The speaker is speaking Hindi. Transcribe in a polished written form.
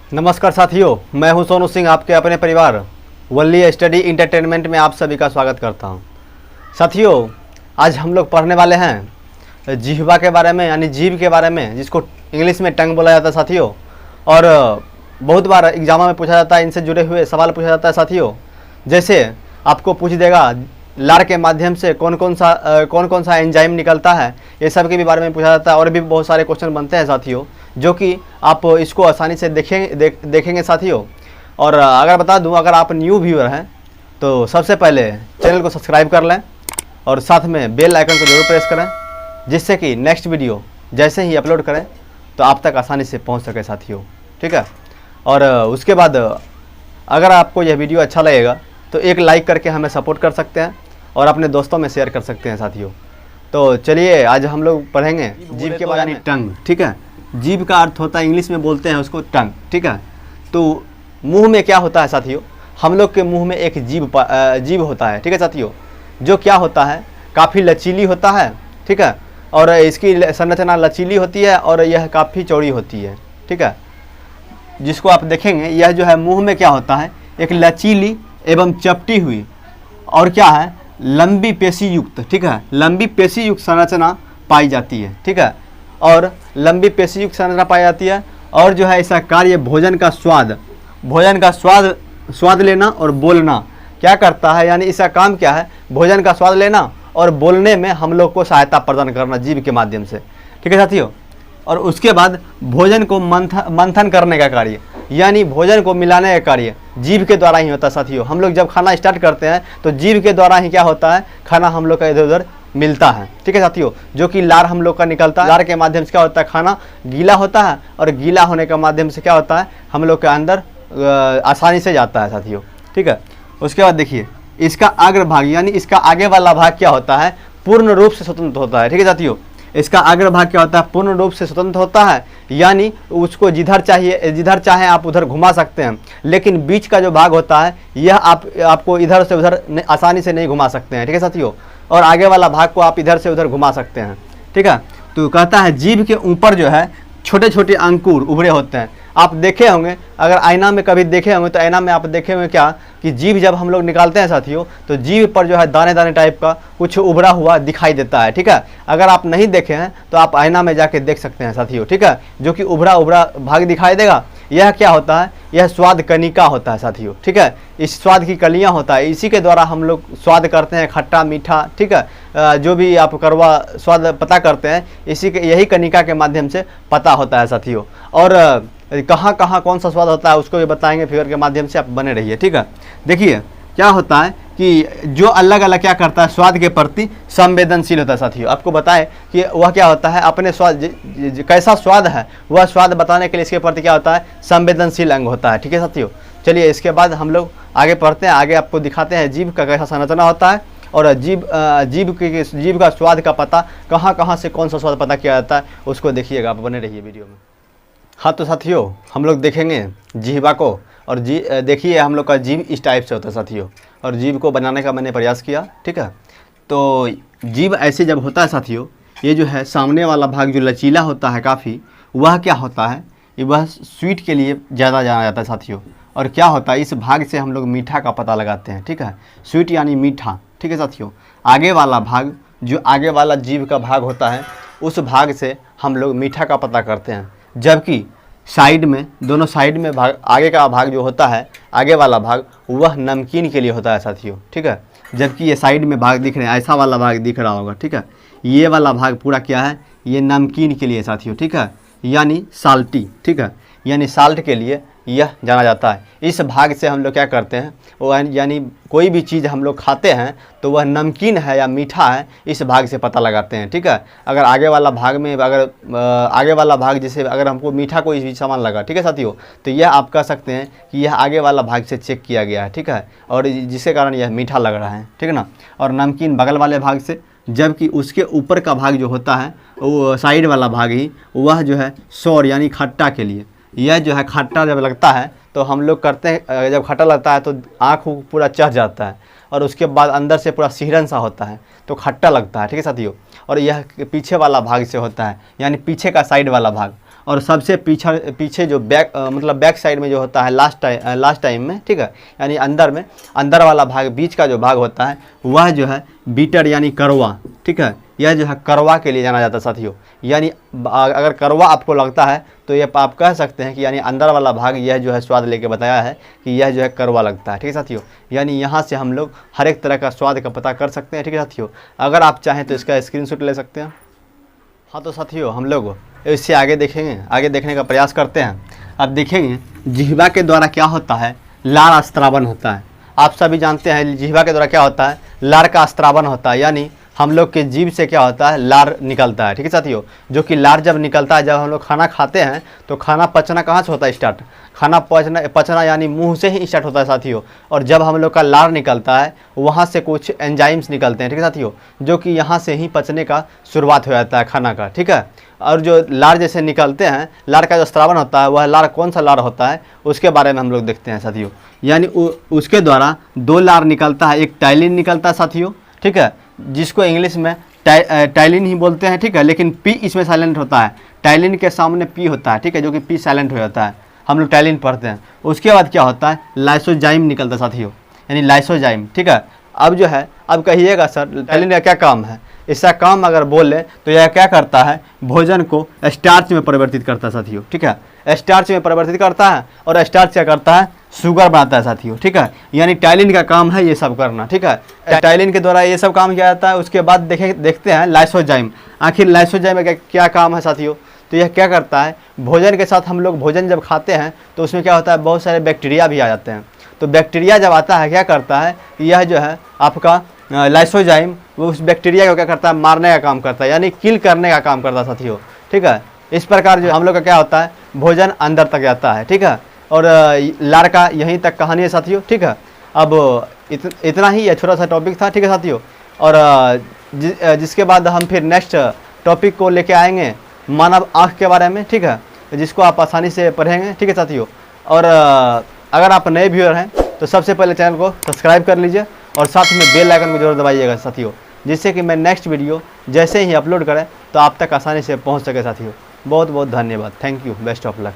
नमस्कार साथियों, मैं हूं सोनू सिंह। आपके अपने परिवार वल्ली स्टडी इंटरटेनमेंट में आप सभी का स्वागत करता हूं। साथियों, आज हम लोग पढ़ने वाले हैं जिह्वा के बारे में, यानी जीभ के बारे में, जिसको इंग्लिश में टंग बोला जाता है साथियों। और बहुत बार एग्जाम में पूछा जाता है, इनसे जुड़े हुए सवाल पूछा जाता है साथियों। जैसे आपको पूछ देगा लार के माध्यम से कौन कौन सा एंजाइम निकलता है, ये सब के भी बारे में पूछा जाता है। और भी बहुत सारे क्वेश्चन बनते हैं साथियों, जो कि आप इसको आसानी से देखेंगे साथियों। और अगर बता दूं, अगर आप न्यू व्यूअर हैं तो सबसे पहले चैनल को सब्सक्राइब कर लें और साथ में बेल आइकन को जरूर प्रेस करें, जिससे कि नेक्स्ट वीडियो जैसे ही अपलोड करें तो आप तक आसानी से पहुंच सके साथियों, ठीक है। और उसके बाद अगर आपको यह वीडियो अच्छा लगेगा तो एक लाइक करके हमें सपोर्ट कर सकते हैं और अपने दोस्तों में शेयर कर सकते हैं साथियों। तो चलिए आज हम लोग पढ़ेंगे जीभ के बारे में। टंग, ठीक है। जीभ का अर्थ होता है, इंग्लिश में बोलते हैं उसको टंग, ठीक है। तो मुंह में क्या होता है साथियों, हम लोग के मुंह में एक जीभ होता है, ठीक है साथियों, जो क्या होता है काफ़ी लचीली होता है, ठीक है। और इसकी संरचना लचीली होती है और यह काफ़ी चौड़ी होती है, ठीक है। जिसको आप देखेंगे, यह जो है मुंह में क्या होता है, एक लचीली एवं चपटी हुई और क्या है, लंबी पेशी युक्त, ठीक है, लंबी पेशी युक्त संरचना पाई जाती है, ठीक है। और लंबी पेशी युक्त संरचना पाई जाती है और जो है इसका कार्य भोजन का स्वाद लेना और बोलना क्या करता है, यानी इसका काम क्या है, भोजन का स्वाद लेना और बोलने में हम लोग को सहायता प्रदान करना जीभ के माध्यम से, ठीक है साथियों। और उसके बाद भोजन को मंथन करने का कार्य, यानी भोजन को मिलाने का कार्य जीभ के द्वारा ही होता है साथियों। हम लोग जब खाना स्टार्ट करते हैं तो जीभ के द्वारा ही क्या होता है, खाना हम लोग का इधर उधर मिलता है, ठीक है साथियों। जो कि लार हम लोग का निकलता है, लार के माध्यम से क्या होता है, खाना गीला होता है और गीला होने के माध्यम से क्या होता है, हम लोग के अंदर आसानी से जाता है साथियों, ठीक है। उसके बाद देखिए, इसका अग्रभाग यानी इसका आगे वाला भाग क्या होता है, पूर्ण रूप से स्वतंत्र होता है, ठीक है साथियों। इसका अग्रभाग क्या होता है, पूर्ण रूप से स्वतंत्र होता है, यानी उसको जिधर चाहे आप उधर घुमा सकते हैं। लेकिन बीच का जो भाग होता है यह आपको इधर से उधर आसानी से नहीं घुमा सकते हैं, ठीक है साथियों। और आगे वाला भाग को आप इधर से उधर घुमा सकते हैं, ठीक है। तो कहता है जीभ के ऊपर जो है छोटे छोटे अंकुर उभरे होते हैं। आप देखे होंगे, अगर आईना में कभी देखे होंगे तो आईना में आप देखे होंगे क्या कि जीभ जब हम लोग निकालते हैं साथियों, तो जीभ पर जो है दाने दाने टाइप का कुछ उभरा हुआ दिखाई देता है, ठीक है। अगर आप नहीं देखे हैं तो आप आईना में जाके देख सकते हैं साथियों, ठीक है। जो कि उभरा भाग दिखाई देगा, यह क्या होता है, यह स्वाद कनिका होता है साथियों, ठीक है। इस स्वाद की कलियां होता है, इसी के द्वारा हम लोग स्वाद करते हैं, खट्टा मीठा, ठीक है। जो भी आप कड़वा स्वाद पता करते हैं, यही कनिका के माध्यम से पता होता है साथियों। और कहाँ कहाँ कौन सा स्वाद होता है उसको भी बताएंगे, फिगर के माध्यम से आप बने रहिए, ठीक है। देखिए क्या होता है कि जो अलग अलग क्या करता है, स्वाद के प्रति संवेदनशील होता है साथियों। आपको बताएं कि वह क्या होता है, अपने स्वाद कैसा स्वाद है वह स्वाद बताने के लिए इसके प्रति क्या होता है, संवेदनशील अंग होता है, ठीक है साथियों। चलिए इसके बाद हम लोग आगे पढ़ते हैं, आगे आपको दिखाते हैं जीभ का कैसा संरचना होता है और जीभ का स्वाद का पता कहाँ कहाँ से कौन सा स्वाद पता किया जाता है, उसको देखिएगा, आप बने रहिए वीडियो में। हाँ तो साथियों, हम लोग देखेंगे जिह्वा को। और देखिए हम लोग का जीभ इस टाइप से होता है साथियों, और जीभ को बनाने का मैंने प्रयास किया, ठीक है। तो जीभ ऐसे जब होता है साथियों, ये जो है सामने वाला भाग जो लचीला होता है काफ़ी, वह क्या होता है, ये वह स्वीट के लिए ज़्यादा जाना जाता है साथियों। और क्या होता है, इस भाग से हम लोग मीठा का पता लगाते हैं, ठीक है। स्वीट यानी मीठा, ठीक है साथियों। आगे वाला भाग, जो आगे वाला जीभ का भाग होता है, उस भाग से हम लोग मीठा का पता करते हैं। जबकि साइड में, दोनों साइड में भाग, आगे का भाग जो होता है, आगे वाला भाग, वह नमकीन के लिए होता है साथियों, ठीक है। जबकि ये साइड में भाग दिख रहे हैं, ऐसा वाला भाग दिख रहा होगा, ठीक है, ये वाला भाग पूरा क्या है, ये नमकीन के लिए साथियों, ठीक है, यानी साल्टी, ठीक है, यानी साल्ट के लिए यह जाना जाता है। इस भाग से हम लोग क्या करते हैं, वो यानी कोई भी चीज़ हम लोग खाते हैं तो वह नमकीन है या मीठा है, इस भाग से पता लगाते हैं, ठीक है। अगर आगे वाला भाग में, अगर आगे वाला भाग जैसे अगर हमको मीठा कोई भी सामान लगा, ठीक है साथियों, तो यह आप कह सकते हैं कि यह आगे वाला भाग से चेक किया गया है, ठीक है, और जिसके कारण यह मीठा लग रहा है, ठीक है ना। और नमकीन बगल वाले भाग से, जबकि उसके ऊपर का भाग जो होता है, वो साइड वाला भाग ही, वह जो है सौर यानी खट्टा के लिए। यह जो है खट्टा जब लगता है तो हम लोग करते हैं, जब खट्टा लगता है तो आँख पूरा चढ़ जाता है और उसके बाद अंदर से पूरा सिहरन सा होता है, तो खट्टा लगता है, ठीक है साथियों। और यह पीछे वाला भाग से होता है, यानी पीछे का साइड वाला भाग, और सबसे पीछे जो मतलब बैक साइड में जो होता है लास्ट टाइम में, ठीक है, यानी अंदर वाला भाग, बीच का जो भाग होता है वह जो है बीटर यानी करवा, ठीक है, यह जो है करवा के लिए जाना जाता है साथियों। यानी अगर करवा आपको लगता है तो ये आप कह सकते हैं कि यानी अंदर वाला भाग यह जो है स्वाद लेके बताया है कि यह जो है करवा लगता है, ठीक है साथियों। यानी यहाँ से हम लोग हर एक तरह का स्वाद का पता कर सकते हैं, ठीक है साथियों। अगर आप चाहें तो इसका स्क्रीनशॉट ले सकते हैं। हाँ तो साथियों हम लोग इससे आगे देखेंगे, आगे देखने का प्रयास करते हैं। अब देखेंगे जिह्वा के द्वारा क्या होता है, लार स्त्रावन होता है। आप सभी जानते हैं जिह्वा के द्वारा क्या होता है, लार का स्त्रावन होता है, यानी हम लोग के जीभ से क्या होता है, लार निकलता है, ठीक है साथियों। जो कि लार जब निकलता है, जब हम लोग खाना खाते हैं तो खाना पचना कहाँ से होता है स्टार्ट, खाना पचना यानी मुंह से ही स्टार्ट होता है साथियों। और जब हम लोग का लार निकलता है वहाँ से कुछ एंजाइम्स निकलते हैं, ठीक है साथियों, जो कि यहाँ से ही पचने का शुरुआत हो जाता है खाना का, ठीक है। और जो लार जैसे निकलते हैं, लार का जो स्त्रावन होता है वह लार कौन सा लार होता है उसके बारे में हम लोग देखते हैं साथियों। यानी उसके द्वारा दो लार निकलता है, एक टाइलिन निकलता है साथियों, ठीक है, जिसको इंग्लिश में टाइलिन ही बोलते हैं, ठीक है, लेकिन पी इसमें साइलेंट होता है। टाइलिन के सामने पी होता है, ठीक है, जो कि पी साइलेंट हो जाता है, हम लोग टाइलिन पढ़ते हैं। उसके बाद क्या होता है, लाइसोजाइम निकलता है साथियों, यानी लाइसोजाइम, ठीक है। अब जो है, अब कहिएगा सर टाइलिन का क्या काम है, इसका काम अगर बोले तो यह क्या करता है, भोजन को स्टार्च में परिवर्तित करता है साथियों, ठीक है, स्टार्च में परिवर्तित करता है। और स्टार्च क्या करता है, शुगर बनाता है साथियों, ठीक है। यानी टाइलिन का काम है ये सब करना, ठीक है, टाइलिन के द्वारा ये सब काम किया जाता है। उसके बाद देखते हैं लाइसोजाइम। आखिर लाइसोजाइम का क्या काम है साथियों, तो यह क्या करता है, भोजन के साथ हम लोग भोजन जब खाते हैं तो उसमें क्या होता है, बहुत सारे बैक्टीरिया भी आ जाते हैं। तो बैक्टीरिया जब आता है क्या करता है, यह जो है आपका लाइसोजाइम वो उस बैक्टीरिया को क्या करता है, मारने का काम करता है, यानी किल करने का काम करता है साथियों, ठीक है। इस प्रकार जो हम लोग का क्या होता है, भोजन अंदर तक जाता है, ठीक है। और लार का यहीं तक कहानी है साथियों, ठीक है। अब इतना ही छोटा सा टॉपिक था, ठीक है साथियों। और जिसके बाद हम फिर नेक्स्ट टॉपिक को लेके आएंगे मानव आँख के बारे में, ठीक है, जिसको आप आसानी से पढ़ेंगे, ठीक है साथियों। और अगर आप नए व्यूअर हैं तो सबसे पहले चैनल को सब्सक्राइब कर लीजिए और साथ में बेल आइकन को जरूर दबाइएगा साथियों, जिससे कि मैं नेक्स्ट वीडियो जैसे ही अपलोड करें तो आप तक आसानी से पहुंच सके साथियों। बहुत बहुत धन्यवाद, thank you, best of luck.